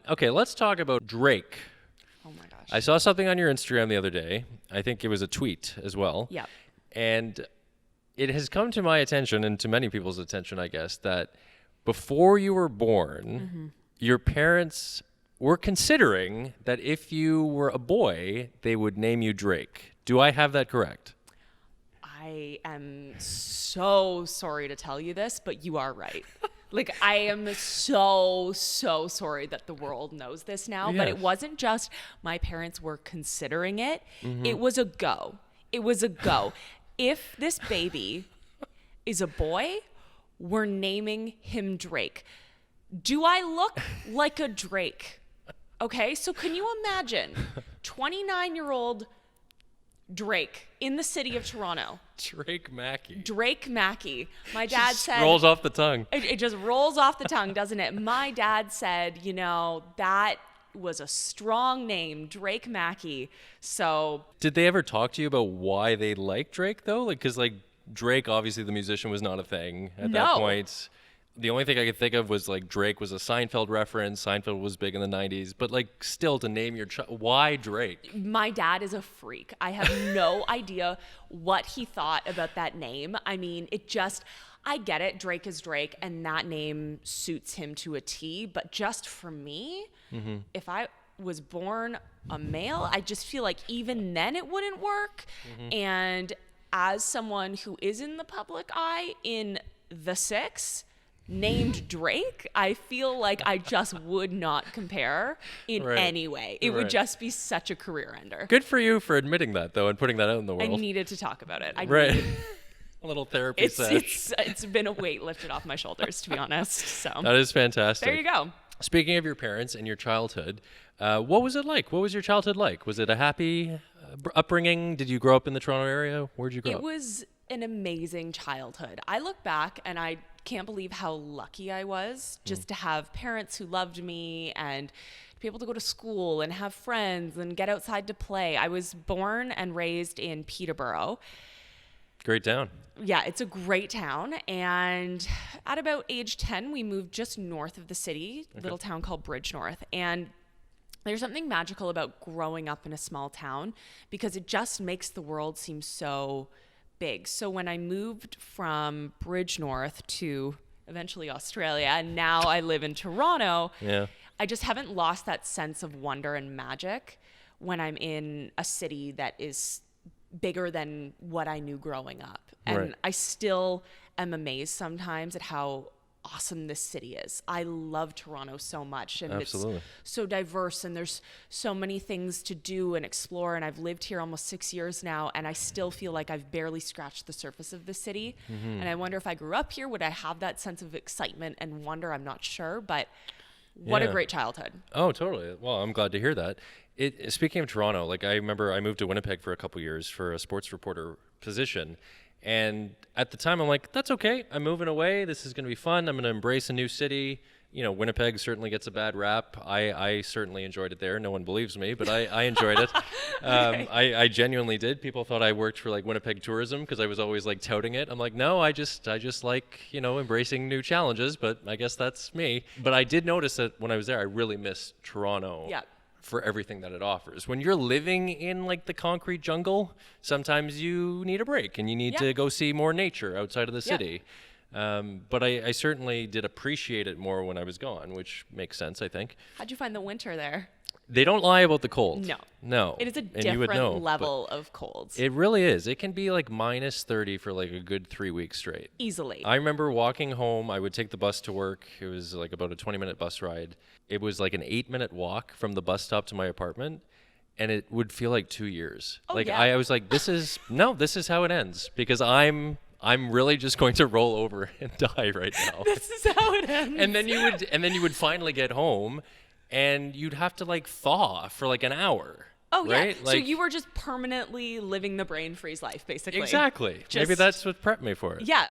Okay, let's talk about Drake. Oh my gosh. I saw something on your Instagram the other day. I think it was a tweet as well. Yep. And it has come to my attention and to many people's attention, I guess, that before you were born, your parents were considering that if you were a boy, they would name you Drake. Do I have that correct? I am so sorry to tell you this, but you are right. Like, I am so sorry that the world knows this now, but it wasn't just my parents were considering it. It was a go. It was a go. If this baby is a boy, we're naming him Drake. Do I look like a Drake? Okay, so can you imagine 29-year-old Drake in the city of Toronto? Drake Mackey. Drake Mackey. My dad said... Rolls off the tongue. It just rolls off the tongue, doesn't it? My dad said, that was a strong name, Drake Mackey. So... Did they ever talk to you about why they like Drake, though? Because, Drake, obviously, the musician, was not a thing at that point. The only thing I could think of was, Drake was a Seinfeld reference. Seinfeld was big in the 90s. But, still, to name your child... Why Drake? My dad is a freak. I have no idea what he thought about that name. I mean, I get it. Drake is Drake, and that name suits him to a T. But just for me, if I was born a male, I just feel like even then it wouldn't work. And as someone who is in the public eye in The Six... named Drake, I feel like I just would not compare in any way. It would just be such a career ender. Good for you for admitting that, though, and putting that out in the world. I needed to talk about it. A little therapy session. It's been a weight lifted off my shoulders, to be honest. So That is fantastic. there you go. Speaking of your parents and your childhood, what was it like? What was your childhood like? Was it a happy upbringing? Did you grow up in the Toronto area? Where'd you grow up? It was an amazing childhood. I look back and I can't believe how lucky I was just to have parents who loved me and to be able to go to school and have friends and get outside to play. I was born and raised in Peterborough. Great town. Yeah, it's a great town. And at about age 10, we moved just north of the city, a little town called Bridgenorth. And there's something magical about growing up in a small town because it just makes the world seem so big. So when I moved from Bridgenorth to eventually Australia, and now I live in Toronto, I just haven't lost that sense of wonder and magic when I'm in a city that is bigger than what I knew growing up. And I still am amazed sometimes at how awesome this city is. I love Toronto so much, and Absolutely. It's so diverse, and there's so many things to do and explore, and I've lived here almost 6 years now, and I still feel like I've barely scratched the surface of the city. And I wonder if I grew up here, would I have that sense of excitement and wonder? I'm not sure, but what a great childhood. Oh, totally. Well, I'm glad to hear that. Speaking of Toronto, I remember I moved to Winnipeg for a couple years for a sports reporter position. And at the time, I'm like, that's okay. I'm moving away. This is going to be fun. I'm going to embrace a new city. Winnipeg certainly gets a bad rap. I certainly enjoyed it there. No one believes me, but I enjoyed it. I genuinely did. People thought I worked for Winnipeg tourism because I was always touting it. I'm like, no, I just like, embracing new challenges, but I guess that's me. But I did notice that when I was there, I really missed Toronto. Yeah. For everything that it offers. When you're living in the concrete jungle, sometimes you need a break and you need to go see more nature outside of the city. But I certainly did appreciate it more when I was gone, which makes sense, I think. How'd you find the winter there? They don't lie about the cold. No. It is a And you would know, different level of colds. It really is. It can be minus 30 for a good 3 weeks straight. Easily. I remember walking home. I would take the bus to work. It was about a 20-minute bus ride. It was an 8-minute walk from the bus stop to my apartment, and it would feel like 2 years. I was like, this is how it ends, because I'm really just going to roll over and die right now. This is how it ends. And then you would finally get home, and you'd have to thaw for an hour. Oh, right? Yeah. So you were just permanently living the brain freeze life, basically. Exactly. Maybe that's what prepped me for it. Yeah.